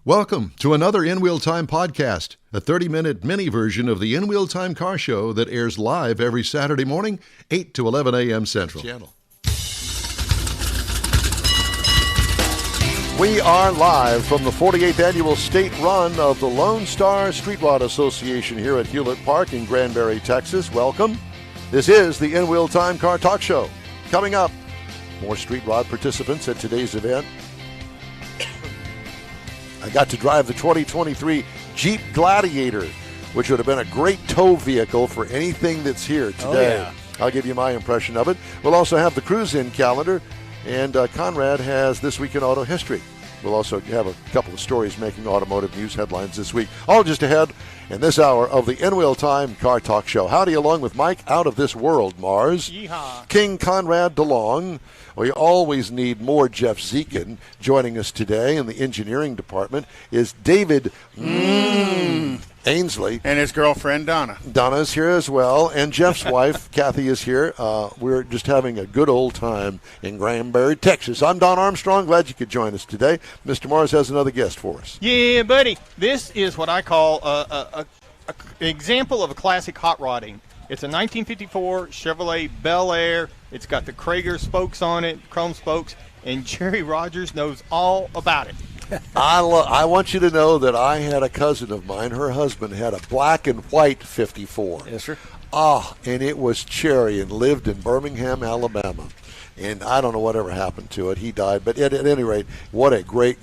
Welcome to another In Wheel Time podcast, a 30-minute mini version of the In Wheel Time car show that airs live every Saturday morning, 8 to 11 a.m. Central. We are live from the 48th annual state run of the Lone Star Street Rod Association here at Hewlett Park in Granbury, Texas. Welcome. This is the In Wheel Time Car Talk Show. Coming up, more street rod participants at today's event. I got to drive the 2023 Jeep Gladiator, which would have been a great tow vehicle for anything that's here today. Oh, yeah. I'll give you my impression of it. We'll also have the cruise-in calendar, and Conrad has This Week in Auto History. We'll also have a couple of stories making automotive news headlines this week. All just ahead in this hour of the In Wheel Time Car Talk Show. Howdy, along with Mike Out of This World, Mars. Yeehaw. King Conrad DeLong. We always need more Jeff Zekin. Joining us today in the engineering department is David Ainsley. And his girlfriend, Donna. Donna's here as well, and Jeff's wife, Kathy, is here. We're just having a good old time in Granbury, Texas. I'm Don Armstrong. Glad you could join us today. Mr. Mars has another guest for us. Yeah, buddy. This is what I call an example of a classic hot rodding. It's a 1954 Chevrolet Bel Air. It's got the Krager spokes on it, chrome spokes, and Jerry Rogers knows all about it. I want you to know that I had a cousin of mine. Her husband had a black and white 54. Yes, sir. And it was cherry and lived in Birmingham, Alabama. And I don't know whatever happened to it. He died. But at any rate, what a great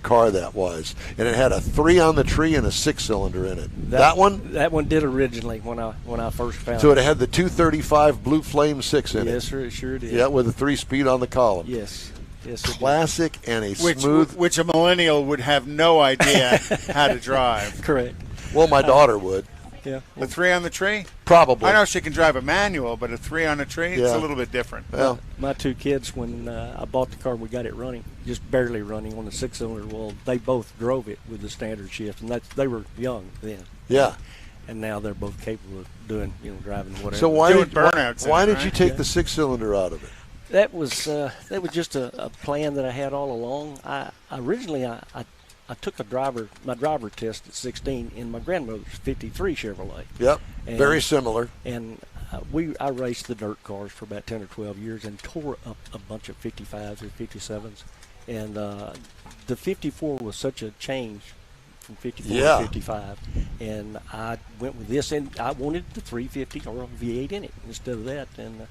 car that was. And it had a 3 on the tree and a 6-cylinder in it. That one? That one did originally when I first found it. So it had the 235 Blue Flame 6 in it. Yes, sir. It sure did. Yeah, with a 3-speed on the column. Yes. Yes. Classic and a smooth. Which a millennial would have no idea how to drive. Correct. Well, my daughter would. Yeah. The 3 on the tree? Probably. I know she can drive a manual, but a 3 on a tree, it's a little bit different. Well, my 2 kids, when I bought the car, we got it running, just barely running on the 6-cylinder. Well, they both drove it with the standard shift, and they were young then. yeah. And now they're both capable of doing, driving whatever. So why Doing did burnouts why in it, did you right? take Yeah. the 6-cylinder out of it? That was just a plan that I had all along. I originally took my driver test at 16 in my grandmother's 53 Chevrolet. Yep. And- Very similar. And I raced the dirt cars for about 10 or 12 years and tore up a bunch of 55s and 57s. And the 54 was such a change from 54 Yeah. to 55. And I went with this, and I wanted the 350 or a V8 in it instead of that. And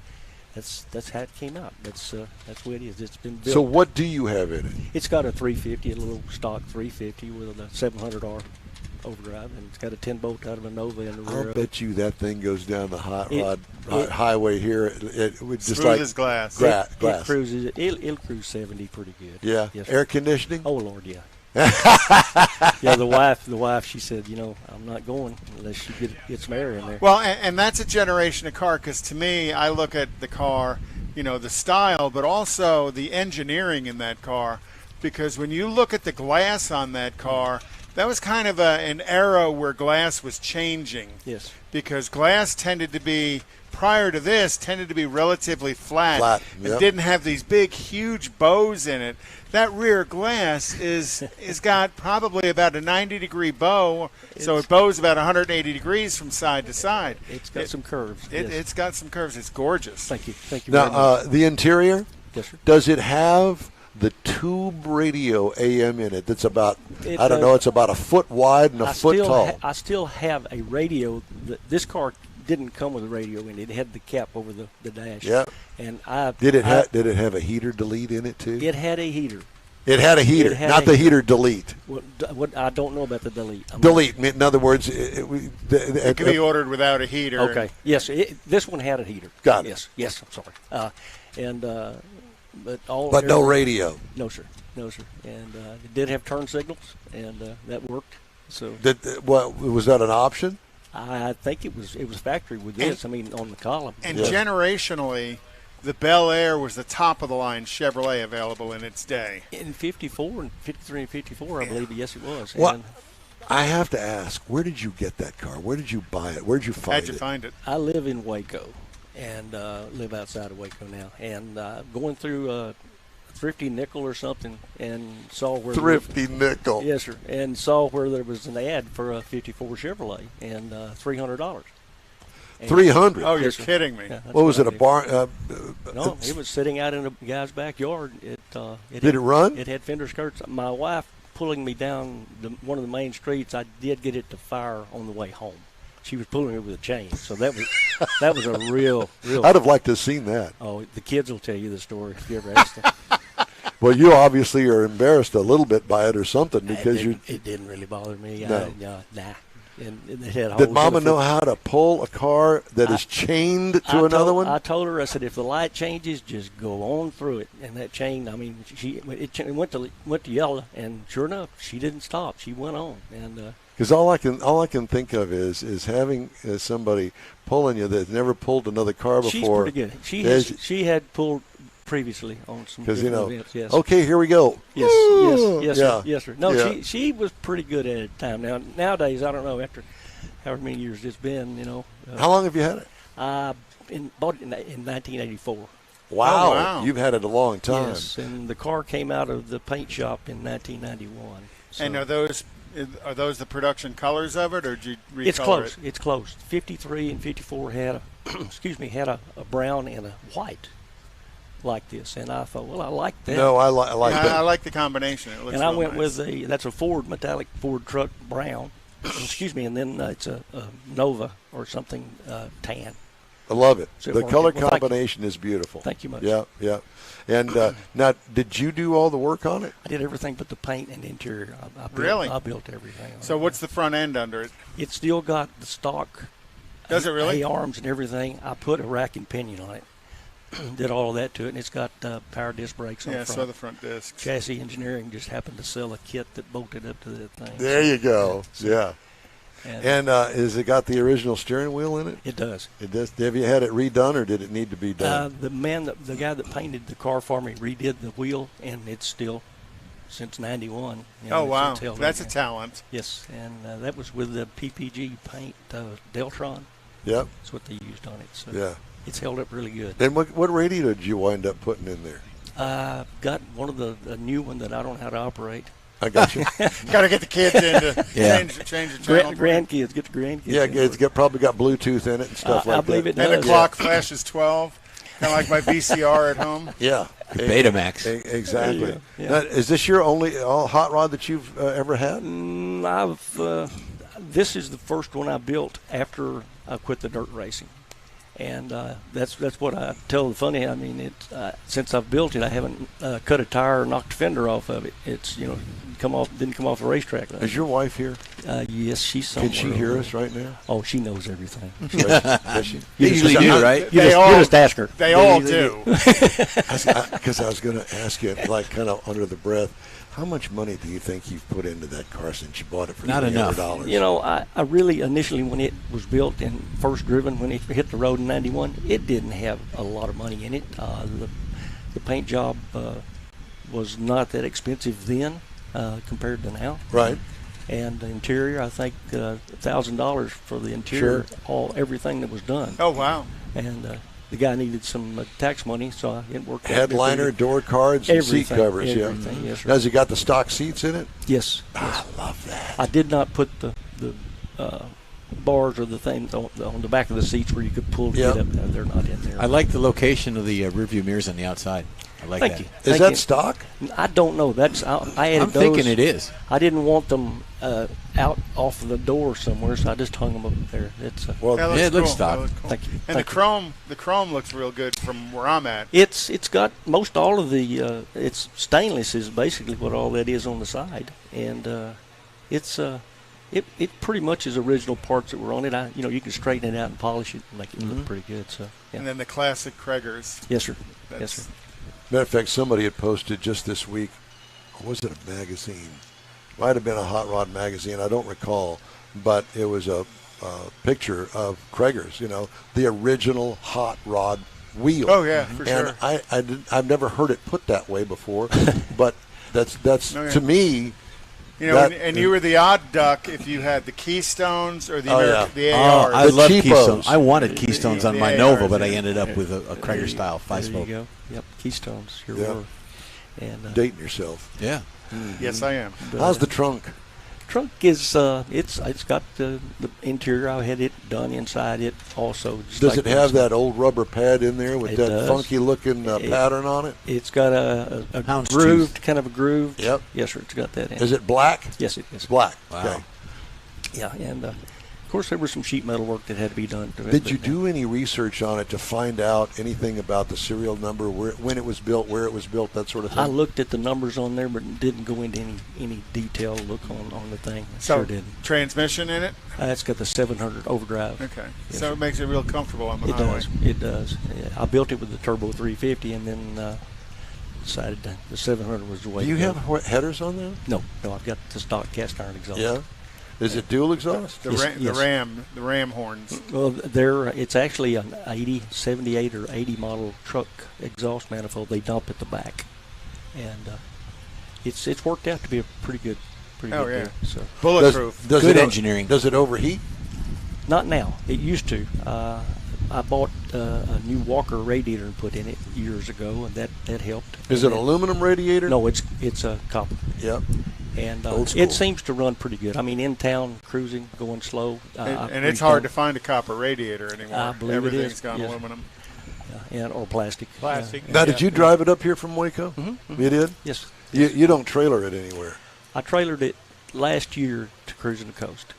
that's how it came out. That's what it is. It's been built. So what do you have in it? It's got a 350, a little stock 350 with a 700R overdrive, and it's got a 10-bolt out of a Nova in the rear. I'll of bet you that thing goes down the hot rod it- highway here. It would just Smooth like as glass. glass. It cruises. It'll cruise 70 pretty good. Yeah. Yes, sir. Air conditioning. Oh Lord, yeah. Yeah, the wife. She said, I'm not going unless she get some air in there. Well, and that's a generation of car, because to me, I look at the car, the style, but also the engineering in that car, because when you look at the glass on that car, that was kind of an era where glass was changing. Yes. Because glass prior to this, tended to be relatively flat. Yep. It didn't have these big, huge bows in it. That rear glass is got probably about a 90-degree bow, so it bows about 180 degrees from side to side. It's got some curves. Yes. It's got some curves. It's gorgeous. Thank you very much. Now, the interior, Yes, sir. does it have the tube radio AM in it that's about, it's about a foot wide and a foot tall? I still have a radio. This car didn't come with a radio in it. It had the cap over the dash. Yep. And Did it have a heater delete in it too? It had a heater. It had a heater, It had not a the heater delete. What I don't know about the delete. Delete. In other words, It can be ordered without a heater. Okay. Yes. This one had a heater. Got it. Yes. I'm sorry. But no radio. No, sir. And it did have turn signals, and that worked. So Was that an option? I think it was factory with this. On the column. And Yeah. generationally, the Bel Air was the top of the line Chevrolet available in its day. In 54 and 53 and 54, I believe. Yes, it was. What? And I have to ask, where did you get that car? Where did you buy it? Where did you find How'd you it? find it? I live in Waco, and live outside of Waco now. And going through Thrifty Nickel or something, and saw where Thrifty Nickel. Yes, sir. And saw where there was an ad for a '54 Chevrolet and $300. $300. Oh, you're Yes, sir. kidding me. Yeah, that's What was I it? A did. barn? No, it was sitting out in a guy's backyard. Did it run? It had fender skirts. My wife pulling me down one of the main streets. I did get it to fire on the way home. She was pulling me with a chain, so that was a real. I'd have liked to have seen that. Oh, the kids will tell you the story if you ever ask them. Well, you obviously are embarrassed a little bit by it or something because it didn't really bother me. No. Nah. And it had holes Did in Mama the know foot. how to pull a car that is chained to another one? I told her, I said, if the light changes, just go on through it. And that chain, I mean, it went to yellow, and sure enough, she didn't stop. She went on, and Because all I can think of is having somebody pulling you that's never pulled another car before. she's pretty good. She had pulled previously on some Because different events. Yes. okay, here we go. Yes, Yeah. sir. Yes, sir. No, Yeah. she was pretty good at it at the time. Nowadays, I don't know, after however many years it's been, How long have you had it? bought it in 1984. Wow. Oh, wow. You've had it a long time. Yes, and the car came out of the paint shop in 1991. So And are those the production colors of it, or did you recolor it's close. it? It's close. 53 and 54 had a brown and a white like this, and I thought, well, I like that. No, I like I that. like the combination. It looks and I real went nice. with that's a metallic Ford truck brown. And then it's a Nova or something tan. I love it. So The well, color thank you. combination is beautiful. Thank you much. Yeah. And now, did you do all the work on it? I did everything but the paint and the interior. Really? I built everything. on So it. what's the front end under it? It's still got the stock. Does it really? A-arms and everything. I put a rack and pinion on it. Did all of that to it, and it's got power disc brakes on Yeah, the so front. the front discs. Chassis Engineering just happened to sell a kit that bolted up to that thing. There you go. Yeah. And And has it got the original steering wheel in it? it does. It does. Have you had it redone, or did it need to be done? The guy that painted the car for me redid the wheel, and it's still since '91. Oh, wow. it's held That's a in there. talent. Yes, and that was with the PPG paint, Deltron. Yep. That's what they used on it. So Yeah. it's held up really good. And what radio did you wind up putting in there? Got one of the new one that I don't know how to operate. I got you. Got to get the kids in to Yeah. change the channel. Grandkids, get the grandkids. Yeah, in it's for it. probably got Bluetooth in it and stuff like I believe that. it And the does. clock flashes 12, kind of like my VCR at home. Yeah. Betamax. Exactly. There you go. Yeah. Now, is this your only hot rod that you've ever had? This is the first one I built after I quit the dirt racing, and that's what I tell the funny. I mean, since I've built it, I haven't cut a tire or knocked a fender off of it. It's didn't come off the racetrack. Is your wife here? Yes, she's somewhere. Can she hear over us right now? Oh, she knows everything. Does she? They usually do, right? You They just, all- you just ask her. They all do. Because I was going to ask you, like, kind of under the breath, how much money do you think you've put into that car since you bought it for Not enough. $300? I really initially, when it was built and first driven, when it hit the road in '91, it didn't have a lot of money in it. The paint job was not that expensive then compared to now. Right. And the interior, I think $1,000 for the interior, everything that was done. Oh, wow. And the guy needed some tax money, so it worked out. Headliner, door cards, and seat Everything, covers. everything, Yeah. yes, sir. Now, has he got the stock seats in it? Yes. I love that. I did not put the bars or the things on the back of the seats where you could pull to Yep. get up there. They're not in there. I like the location of the rearview mirrors on the outside. I like Thank that. you. Is Thank that you. stock? I don't know. I added I'm those. thinking it is. I didn't want them out off of the door somewhere, so I just hung them up there. It's Well, That Yeah, it looks cool. stock. That looks cool. Thank you. And Thank you. the chrome looks real good from where I'm at. It's got most all of the it's stainless is basically what all that is on the side, and it pretty much is original parts that were on it. You can straighten it out and polish it and make it look pretty good. So yeah. And then the classic Craigers. Yes, sir. Yes, That's- sir. matter of fact, somebody had posted just this week, or was it a magazine? Might have been a hot rod magazine. I don't recall, but it was a picture of Craigers. The original hot rod wheel. Oh, yeah, for and sure. I've never heard it put that way before, but that's Oh, yeah. to me. And, that- you were the odd duck if you had the Keystones or the Oh, yeah. the Oh, ARs. I The love cheapos. Keystones. I wanted Keystones on The my ARs, Nova, but I yeah. ended up with a Krager style There five-spoke. you go. Yep, Keystones. Sure Yeah. were. And Dating yourself. Yeah. Yes, I am. How's the trunk? trunk is it's got the interior. I had it done inside it also. Does it have that old rubber pad in there with that funky looking pattern on it? It's got a Hound's grooved, tooth. kind of a grooved. Yep. Yes, sir. It's got that in. Is it black? Yes, it is. Black. Wow. Okay. Yeah, and of course there was some sheet metal work that had to be done to it. Did you do any research on it to find out anything about the serial number, when it was built, where it was built, that sort of thing? I looked at the numbers on there, but didn't go into any detailed look on the thing. So Sure didn't. transmission in it? It's got the 700 overdrive. Okay. Yes, So sir. it makes it real comfortable on the It highway. does. It does. Yeah. I built it with the turbo 350, and then decided that the 700 was the way. Do you to go. have headers on there? No, I've got the stock cast iron exhaust. Yeah. Is it dual exhaust? The, Yes, the Ram horns. Well, it's actually an 78 or 80 model truck exhaust manifold. They dump at the back, and it's worked out to be a pretty good Oh, yeah. deal. So Bulletproof. Does Good it, engineering. Does it overheat? not now. It used to. I bought a new Walker radiator and put in it years ago, and that helped. Is it an aluminum radiator? No, it's a copper. Yep. And Old school. it seems to run pretty good. I mean, in town, cruising, going slow. And it's hard to find a copper radiator anymore. I believe it Everything's is, gone yes. aluminum. or plastic. Plastic. Now, did you drive it up here from Waco? Mm-hmm. You did? Yes. You don't trailer it anywhere. I trailered it last year to Cruising the Coast.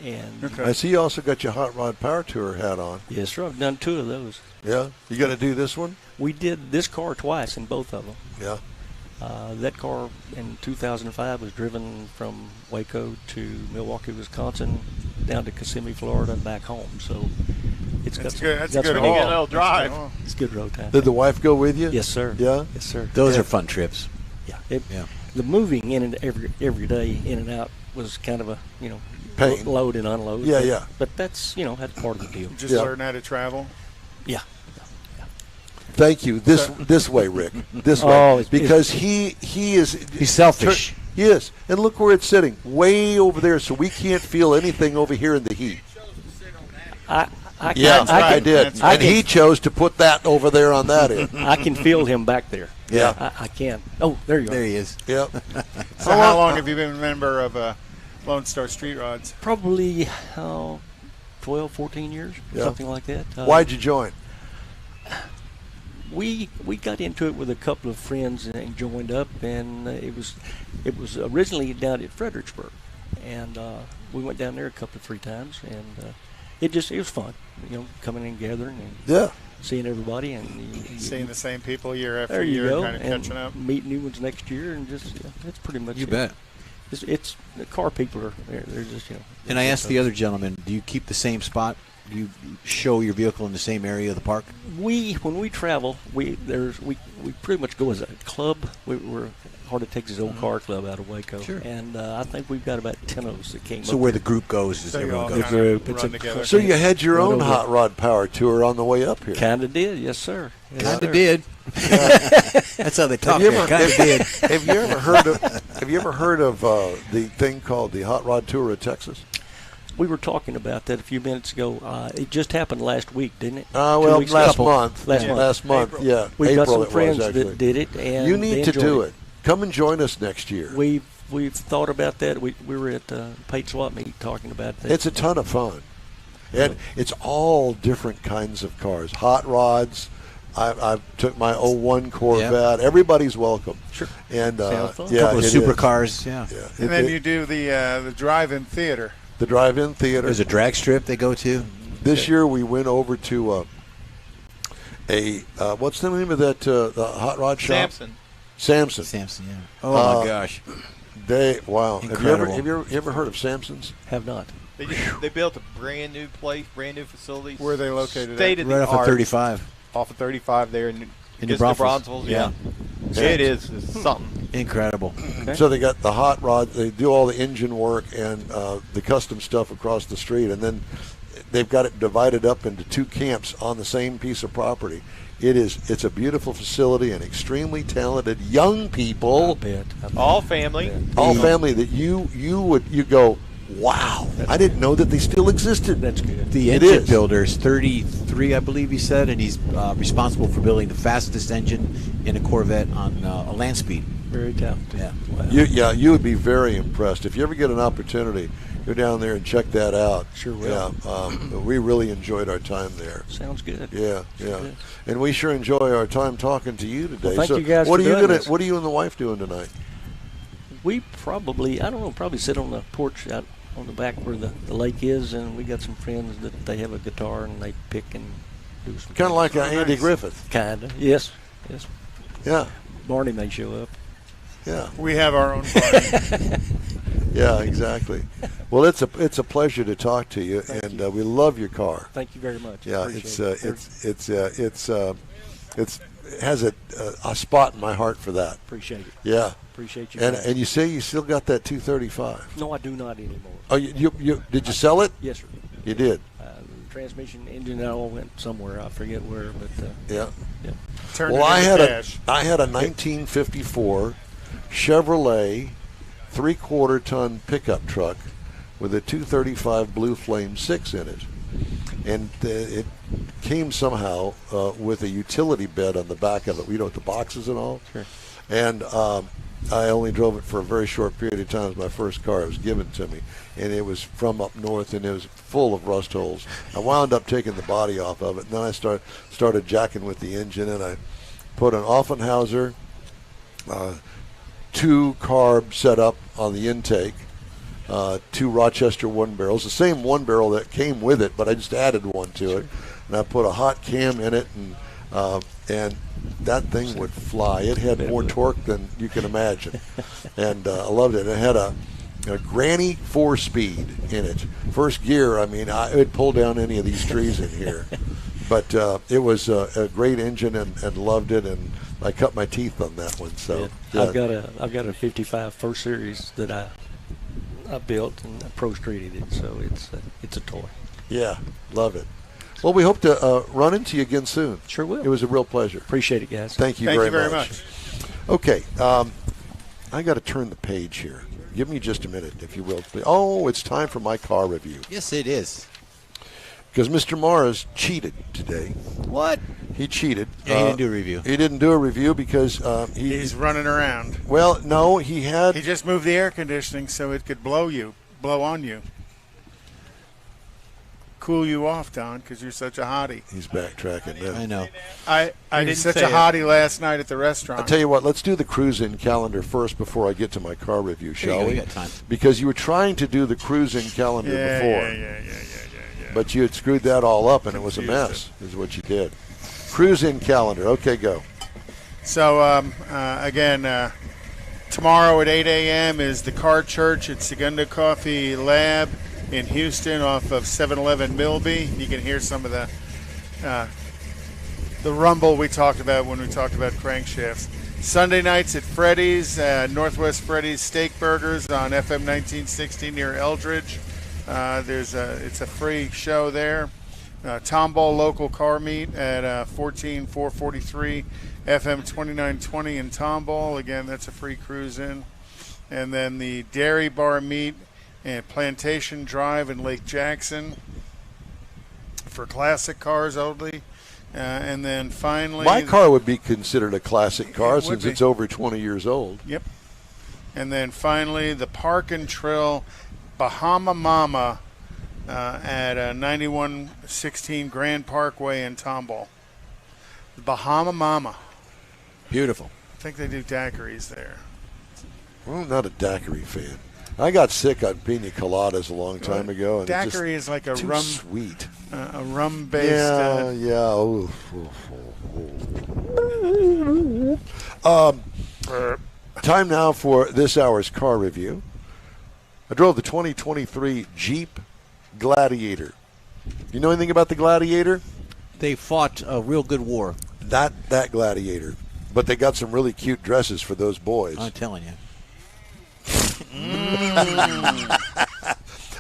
And Okay. I see you also got your Hot Rod Power Tour hat on. yes, sir, I've done 2 of those. Yeah? You got to do this one? We did this car twice in both of them. Yeah. That car in 2005 was driven from Waco to Milwaukee, Wisconsin, down to Kissimmee, Florida, and back home. So it's got That's some, good. That's got a good some- haul. haul. Little drive. That's a good haul. It's good road time. Did the wife go with you? Yes, sir. Yeah? Yes, sir. Those Yeah. are fun trips. Yeah. Yeah. The moving in and every day in and out was kind of a Pain. load and unload. Yeah, but, yeah. But that's that's part of the deal. Just Yeah. learn how to travel. Yeah. Thank you. This way, Rick. This way. Oh, it's- because he is He's selfish. He is. And look where it's sitting. Way over there, so we can't feel anything over here in the heat. I Yeah, can, I did. That's right. And he chose to put that over there on that end. I can feel him back there. Yeah. I can. Oh, there you There are. he is. Yep. So how long have you been a member of Lone Star Street Rods? Probably 12, 14 years, Yeah. something like that. Why'd you join? We got into it with a couple of friends and joined up, and it was originally down at Fredericksburg, and we went down there a couple of 3 times, and it was fun, coming and gathering and Yeah. seeing everybody and Seeing the same people year after there you year, go, kind of and catching up. meet new ones next year, and just that's pretty much You it. bet. It's the car people are they're just And I asked the other gentleman, do you keep the same spot? Do you show your vehicle in the same area of the park? when we travel, we pretty much go as a club. We're Hard to Texas Old Car Club out of Waco, Sure. and I think we've got about 10 of us that came. So up where here. the group goes is So you everyone all goes. kind group. of It's run a together. So you had your Right own over. Hot Rod Power Tour on the way up here. Kinda did, yes, sir. Yes, Kinda sir. did. That's how they talk. Have you there. ever, Kinda did. have you ever heard of the thing called the Hot Rod Tour of Texas? We were talking about that a few minutes ago. It just happened last week, didn't it? 2 Well, weeks last ago. month. Last month. Last month, April. yeah. We've April got some it friends was, actually. that did it, and You they need to enjoyed do it. Come and join us next year. We've thought about that. We were at Pate Swap Meet talking about that. It's a ton of fun. And it's all different kinds of cars. Hot rods. I took my 01 Corvette. Everybody's welcome. Sure. And Sounds fun. yeah, Couple of it is. supercars. Yeah. Yeah. And then you do the drive-in theater. the drive-in theater. There's a drag strip they go to. This year we went over to what's the name of that the hot rod shop? Samson. Samson. Yeah. Oh my gosh. Wow. Incredible. Have you ever heard of Samson's? Have not. They built a brand new place, brand new facilities. Where are they located State at? of Right the off of art. 35. Off of 35 there in the the Braunfels. Braunfels. Yeah. Yeah. It is. It's something. Incredible. Okay. So they got the hot rod. They do all the engine work and the custom stuff across the street, and then they've got it divided up into 2 camps on the same piece of property. It's a beautiful facility and extremely talented young people, I bet. All family. all family that you go, Wow. I didn't know that they still existed. That's good. The It engine is. builder is 33, I believe he said, and he's responsible for building the fastest engine in a Corvette on a land speed. Very talented. Yeah. Wow. You would be very impressed. If you ever get an opportunity, go down there and check that out. Sure will. Yeah, we really enjoyed our time there. Sounds good. Yeah, yeah. good. And we sure enjoy our time talking to you today. Well, thank so you guys what for are you doing gonna this. What are you and the wife doing tonight? We probably, I don't know, probably sit on the porch out on the back where the lake is, and we got some friends that they have a guitar and they pick and do some. Kind of like Oh, Andy nice. Griffith. Kinda. Yes. Yes. Yeah, Barney may show up. yeah, We have our own party. yeah. Exactly. Well, it's a pleasure to talk to you, Thank and you. we love your car. Thank you very much. Yeah, Appreciate it has a spot in my heart for that. Appreciate it. Yeah, Appreciate you. and guys. and you say you still got that 235. No, I do not anymore. Oh, you did you sell it? Yes, sir. You did. The transmission engine that all went somewhere. I forget where, but Yeah. yeah. Turned Well, it I into had cash. a 1954 Chevrolet 3/4-ton pickup truck with a 235 Blue Flame 6 in it, and it came somehow with a utility bed on the back of it. You know, with the boxes and all. Sure. And I only drove it for a very short period of time. It was my first car. It was given to me, and it was from up north, and it was full of rust holes. I wound up taking the body off of it, and then I started jacking with the engine, and I put an Offenhauser 2 carb setup on the intake, 2 Rochester 1 barrels, the same 1 barrel that came with it, but I just added one to it, and I put a hot cam in it, and that thing would fly. It had more torque than you can imagine, and I loved it. It had a granny 4-speed in it. First gear, I mean, it would pull down any of these trees in here. But it was a great engine, and loved it, and I cut my teeth on that one. So Yeah. I've got a 55 First Series that I built and I pro streeted it, so it's a toy. yeah, love it. Well, we hope to run into you again soon. Sure will. It was a real pleasure. Appreciate it, guys. Thank you Thank very you very much. much. Okay, I got to turn the page here. Give me just a minute, if you will, please. Oh, it's time for my car review. Yes, it is. Because Mr. Morris cheated today. What? He cheated. Yeah, he didn't do a review. He didn't do a review because He's running around. well, no, he had. He just moved the air conditioning so it could blow on you. Cool you off, Don, because you're such a hottie. He's backtracking now. I know. I didn't was such say a it. hottie last night at the restaurant. I'll tell you what, let's do the cruise-in calendar first before I get to my car review, There you shall go, we? you got time. Because you were trying to do the cruise-in calendar yeah, before. yeah. But you had screwed that all up, and it was a Confused mess, is what you did. Cruise-in calendar. Okay, go. So, again, tomorrow at 8 a.m. is the Car Church at Segundo Coffee Lab in Houston off of 711 Milby. You can hear some of the rumble we talked about when we talked about crankshafts. Sunday nights at Freddy's, Northwest Freddy's Steak Burgers on FM 1960 near Eldridge. It's a free show there. Tomball local car meet at 14443 FM 2920 in Tomball. Again, that's a free cruise in. And then the Dairy Bar meet at Plantation Drive in Lake Jackson for classic cars only. And then finally, My car would be considered a classic car It would since be. it's over 20 years old. Yep. And then finally, the Park and Trill Bahama Mama at 9116 Grand Parkway in Tomball. The Bahama Mama. Beautiful. I think they do daiquiris there. Well, I'm not a daiquiri fan. I got sick on pina coladas a long time ago. And it's Daiquiri is like a too rum, sweet. a rum-based. Yeah. Time now for this hour's car review. I drove the 2023 Jeep Gladiator. You know anything about the Gladiator? They fought a real good war. That Gladiator. But they got some really cute dresses for those boys. I'm telling you.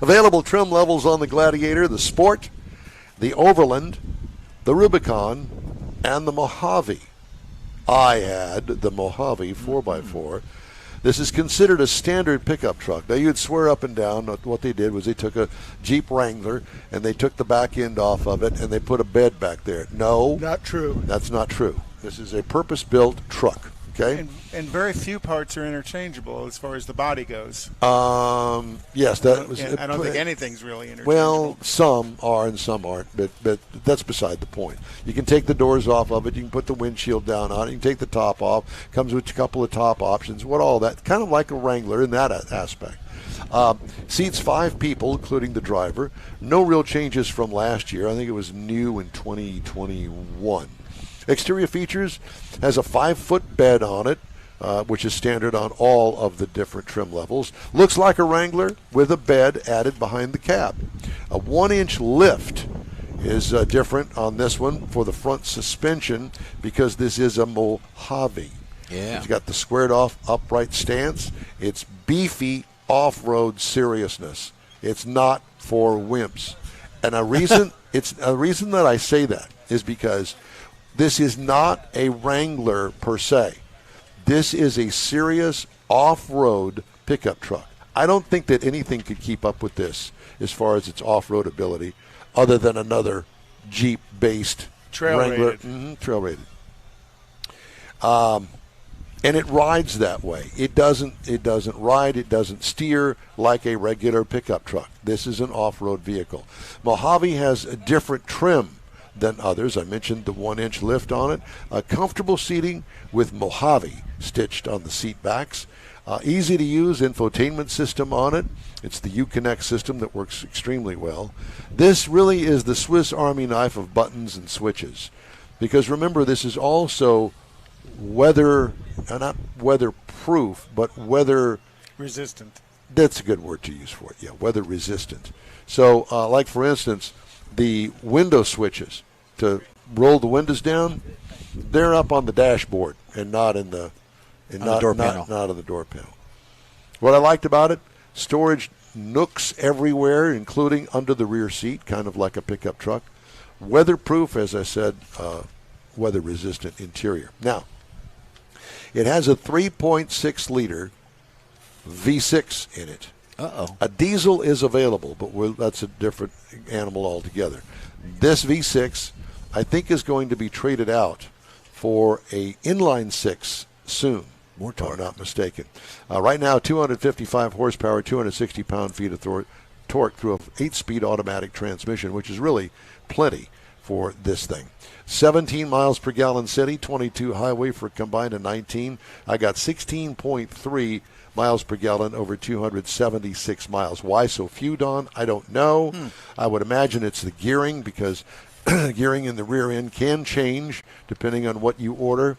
Available trim levels on the Gladiator: the Sport, the Overland, the Rubicon, and the Mojave. I had the Mojave 4x4. This is considered a standard pickup truck. Now, you'd swear up and down that what they did was they took a Jeep Wrangler and they took the back end off of it and they put a bed back there. No. Not true. That's not true. This is a purpose-built truck. Okay. And very few parts are interchangeable as far as the body goes. Yes, that was. I don't think anything's really interchangeable. Well, some are and some aren't, but that's beside the point. You can take the doors off of it. You can put the windshield down on it. You can take the top off. Comes with a couple of top options. What all that? Kind of like a Wrangler in that aspect. Seats 5 people, including the driver. No real changes from last year. I think it was new in 2021. Exterior features has a 5-foot bed on it, which is standard on all of the different trim levels. Looks like a Wrangler with a bed added behind the cab. A 1-inch lift is different on this one for the front suspension because this is a Mojave. Yeah. It's got the squared off upright stance. It's beefy off-road seriousness. It's not for wimps. And a reason that I say that is because this is not a Wrangler per se. This is a serious off-road pickup truck. I don't think that anything could keep up with this as far as its off-road ability other than another Jeep-based Wrangler. Trail-rated. And it rides that way. It doesn't ride, it doesn't steer like a regular pickup truck. This is an off-road vehicle. Mojave has a different trim than others. I mentioned the 1-inch lift on it. Comfortable seating with Mojave stitched on the seat backs. Easy to use infotainment system on it. It's the Uconnect system that works extremely well. This really is the Swiss Army knife of buttons and switches. Because remember, this is also not weatherproof, but weather resistant. That's a good word to use for it. Yeah, weather resistant. So, like for instance, the window switches to roll the windows down, they're up on the dashboard and not in the door panel. Not on the door panel. What I liked about it, storage nooks everywhere, including under the rear seat, kind of like a pickup truck. Weatherproof, as I said, weather-resistant interior. Now, it has a 3.6-liter V6 in it. Uh-oh. A diesel is available, but that's a different animal altogether. This V6, I think, is going to be traded out for a inline 6 soon. More torque. If I'm not mistaken. Right now, 255 horsepower, 260 pound-feet of torque through a 8-speed automatic transmission, which is really plenty for this thing. 17 miles per gallon city, 22 highway for a combined of 19. I got 16.3 miles per gallon over 276 miles. Why so few, Don? I don't know. I would imagine it's the gearing because gearing in the rear end can change depending on what you order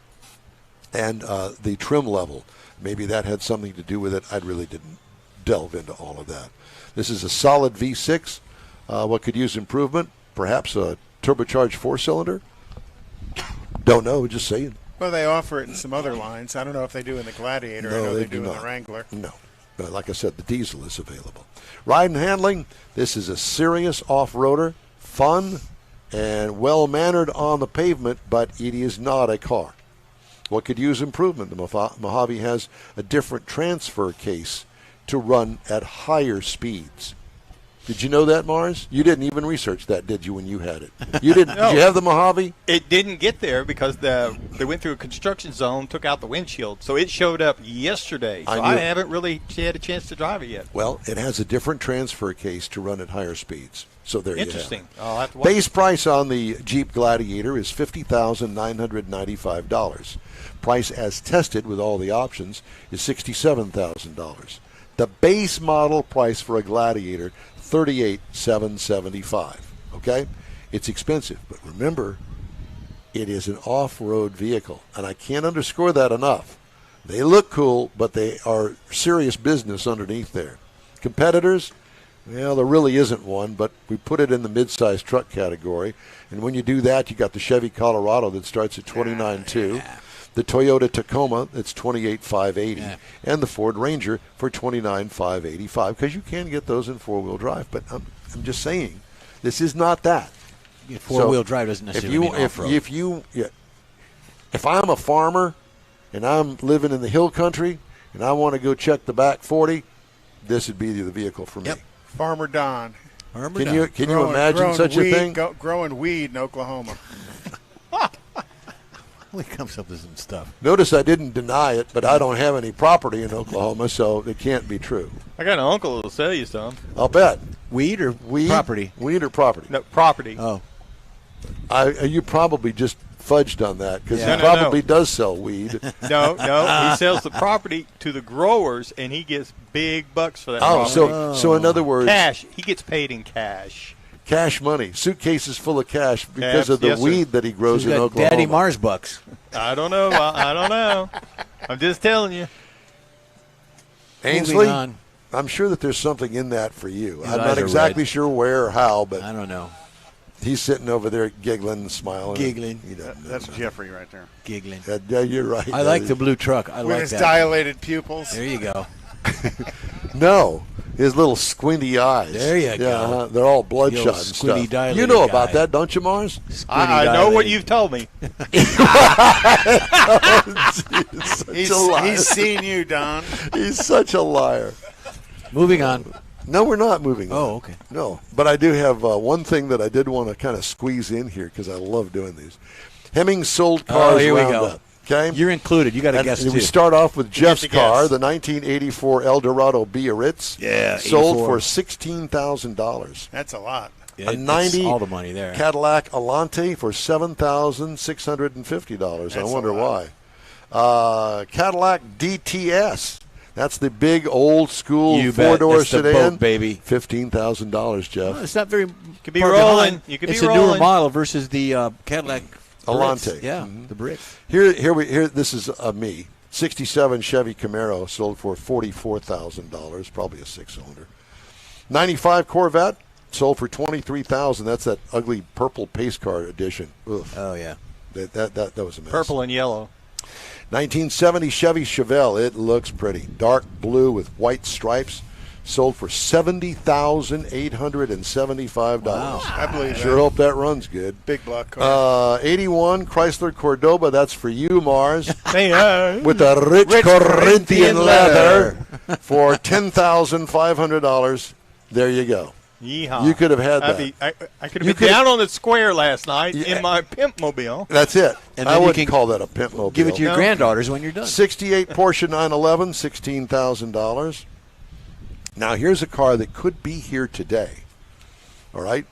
and the trim level. Maybe that had something to do with it. I really didn't delve into all of that. This is a solid V6. What could use improvement? Perhaps a turbocharged 4-cylinder? Don't know, just saying. Well, they offer it in some other lines. I don't know if they do in the Gladiator. No, I know they do do in not. the Wrangler. No. But like I said, the diesel is available. Ride and handling, this is a serious off-roader, fun and well-mannered on the pavement, but it is not a car. What could use improvement? The Mojave has a different transfer case to run at higher speeds. Did you know that, Mars? You didn't even research that, did you, when you had it? You didn't. No. Did you have the Mojave? It didn't get there because they went through a construction zone, took out the windshield. So it showed up yesterday. So I haven't really had a chance to drive it yet. Well, it has a different transfer case to run at higher speeds. So there you have it. Interesting. I'll have to watch. Base price on the Jeep Gladiator is $50,995. Price as tested with all the options is $67,000. The base model price for a Gladiator, $38,775. Okay? It's expensive, but remember, it is an off-road vehicle, and I can't underscore that enough. They look cool, but they are serious business underneath there. Competitors, well, there really isn't one, but we put it in the mid-sized truck category, and when you do that, you got the Chevy Colorado that starts at $29,200. The Toyota Tacoma, that's $28,580, and the Ford Ranger for $29,585, because you can get those in four-wheel drive. But I'm just saying, this is not that. Four-wheel drive doesn't necessarily mean off-road. If I'm a farmer and I'm living in the hill country and I want to go check the back 40, this would be the vehicle for me. Yep. Farmer Don. Can you imagine such a thing? Growing weed in Oklahoma. He comes up with some stuff. Notice I didn't deny it, but I don't have any property in Oklahoma, so it can't be true. I got an uncle that'll sell you some. I'll bet. Weed or property? Weed or property? No, property. Oh. You probably just fudged on that because Yeah. he No. probably does sell weed. No, he sells the property to the growers, and he gets big bucks for that Oh, property. so in other words, Cash. He gets paid in cash. cash money, suitcases full of cash because of the Yes, sir. weed that he grows He's in got Oklahoma. Daddy Mars bucks. I don't know. I don't know. I'm just telling you. Ainsley, Moving on. I'm sure that there's something in that for you. His I'm eyes not are exactly red. sure where or how, but I don't know. he's sitting over there giggling and smiling. Giggling. He doesn't know. That's Jeffrey right there. Giggling. Yeah, you're right. I like the blue truck. I With like his that. dilated pupils. There you go. No, his little squinty eyes. There you yeah, go. They're all The bloodshot old and squinty stuff. dilated You know about guy. that, don't you, Mars? I know what you've told me. He's a liar. he's seen you, Don. He's such a liar. Moving on. No, we're not moving on. Oh, okay. No, but I do have one thing that I did want to kind of squeeze in here because I love doing these. Hemmings sold cars here we go. roundup. Okay, You're included. You got to and guess we too. start off with Jeff's to car, guess. the 1984 Eldorado Biarritz. Yeah, sold 84. for $16,000. That's a lot. Yeah, A it's 90 all the money there. Cadillac Alante for $7,650. I That's wonder a lot. why. Cadillac DTS. That's the big old school You bet. four-door That's the sedan. boat, baby. $15,000, Jeff. Well, it's not very. Could be far rolling. behind. You could be it's a newer rolling. model versus the Cadillac Alante. Brits. Yeah, Mhm. the Brits. Here. This is me. 67 Chevy Camaro sold for $44,000, probably a six-cylinder. 95 Corvette sold for $23,000. That's that ugly purple pace car edition. Ugh, Oh yeah. that was a mess. Purple and yellow. 1970 Chevy Chevelle. It looks pretty. Dark blue with white stripes. Sold for $70,875. Wow. I believe Sure that. hope that runs good. Big block car. 81 Chrysler Cordoba. That's for you, Mars. Hey, With a rich Corinthian Corinthian leather for $10,500. There you go. yeehaw. You could have had that. I could You have could been have- down on the square last night Yeah. in my pimp mobile. That's it. And I then you wouldn't can call that a pimp mobile. Give it to your No. granddaughters when you're done. 68 Porsche 911, $16,000. Now, here's a car that could be here today. All right?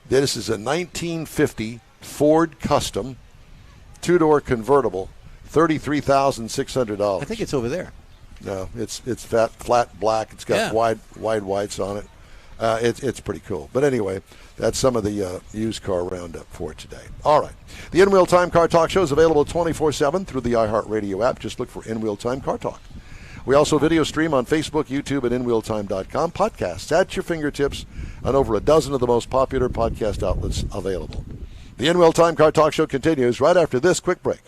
This is a 1950 Ford Custom, two-door convertible, $33,600. I think it's over there. No, it's flat black. It's got Yeah. wide whites on it. It's pretty cool. But anyway, that's some of the used car roundup for today. All right. The In Wheel Time Car Talk Show is available 24/7 through the iHeartRadio app. Just look for In Wheel Time Car Talk. We also video stream on Facebook, YouTube, and InWheelTime.com. Podcasts at your fingertips on over a dozen of the most popular podcast outlets available. The In Wheel Time Car Talk Show continues right after this quick break.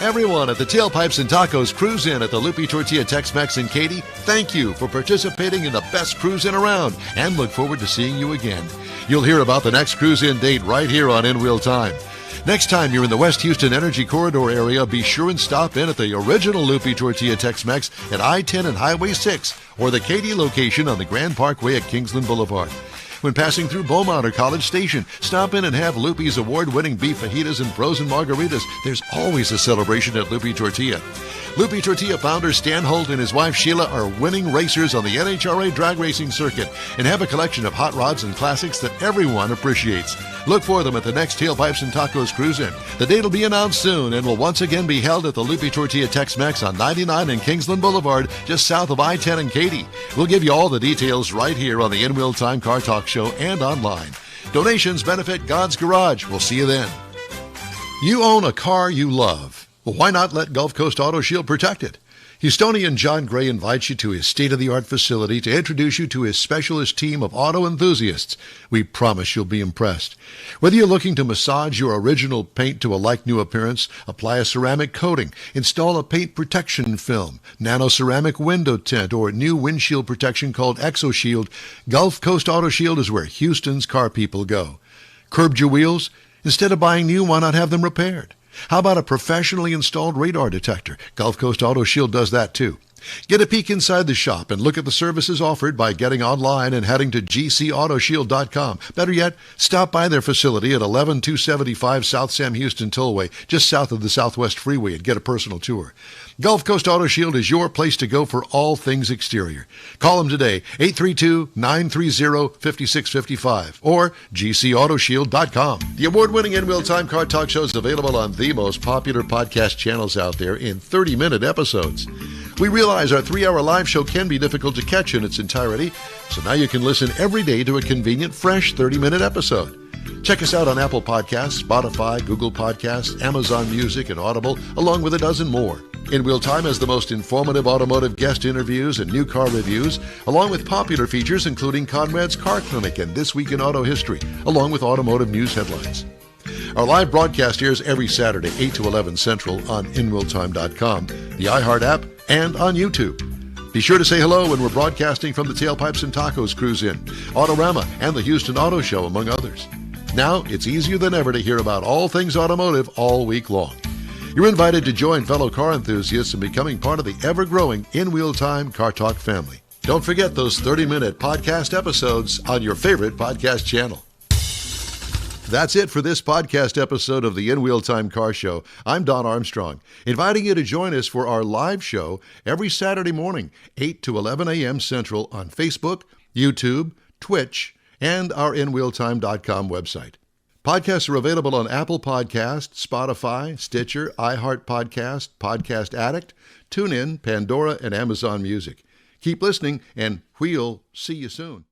Everyone at the Tailpipes and Tacos Cruise In at the Lupi Tortilla Tex-Mex in Katy, thank you for participating in the best cruise in around and look forward to seeing you again. You'll hear about the next cruise in date right here on In Wheel Time. Next time you're in the West Houston Energy Corridor area, be sure and stop in at the original Lupi Tortilla Tex-Mex at I-10 and Highway 6 or the Katy location on the Grand Parkway at Kingsland Boulevard. When passing through Beaumont or College Station, stop in and have Lupi's award-winning beef fajitas and frozen margaritas. There's always a celebration at Lupi Tortilla. Lupi Tortilla founder Stan Holt and his wife Sheila are winning racers on the NHRA drag racing circuit and have a collection of hot rods and classics that everyone appreciates. Look for them at the next Tailpipes and Tacos Cruise In. The date will be announced soon and will once again be held at the Lupi Tortilla Tex-Mex on 99 and Kingsland Boulevard, just south of I-10 and Katy. We'll give you all the details right here on the In Wheel Time Car Talk Show and online. Donations benefit God's Garage. We'll see you then. You own a car you love. Well, why not let Gulf Coast Auto Shield protect it? Houstonian John Gray invites you to his state-of-the-art facility to introduce you to his specialist team of auto enthusiasts. We promise you'll be impressed. Whether you're looking to massage your original paint to a like-new appearance, apply a ceramic coating, install a paint protection film, nano-ceramic window tint, or new windshield protection called ExoShield, Gulf Coast Auto Shield is where Houston's car people go. Curbed your wheels? Instead of buying new, why not have them repaired? How about a professionally installed radar detector? Gulf Coast Auto Shield does that too. Get a peek inside the shop and look at the services offered by getting online and heading to gcautoshield.com. Better yet, stop by their facility at 11275 South Sam Houston Tollway, just south of the Southwest Freeway, and get a personal tour. Gulf Coast Auto Shield is your place to go for all things exterior. Call them today, 832-930-5655 or gcautoshield.com. The award-winning In-Wheel Time Car Talk Show is available on the most popular podcast channels out there in 30-minute episodes. We realize our 3-hour live show can be difficult to catch in its entirety, so now you can listen every day to a convenient, fresh 30-minute episode. Check us out on Apple Podcasts, Spotify, Google Podcasts, Amazon Music, and Audible, along with a dozen more. In-Wheel Time has the most informative automotive guest interviews and new car reviews, along with popular features including Conrad's Car Clinic and This Week in Auto History, along with automotive news headlines. Our live broadcast airs every Saturday, 8 to 11 Central on InWheelTime.com, the iHeart app, and on YouTube. Be sure to say hello when we're broadcasting from the Tailpipes and Tacos Cruise In, Autorama, and the Houston Auto Show, among others. Now, it's easier than ever to hear about all things automotive all week long. You're invited to join fellow car enthusiasts in becoming part of the ever-growing In-Wheel Time Car Talk family. Don't forget those 30-minute podcast episodes on your favorite podcast channel. That's it for this podcast episode of the In-Wheel Time Car Show. I'm Don Armstrong, inviting you to join us for our live show every Saturday morning, 8 to 11 a.m. Central on Facebook, YouTube, Twitch, and our InWheelTime.com website. Podcasts are available on Apple Podcasts, Spotify, Stitcher, iHeart Podcast, Podcast Addict, TuneIn, Pandora, and Amazon Music. Keep listening, and we'll see you soon.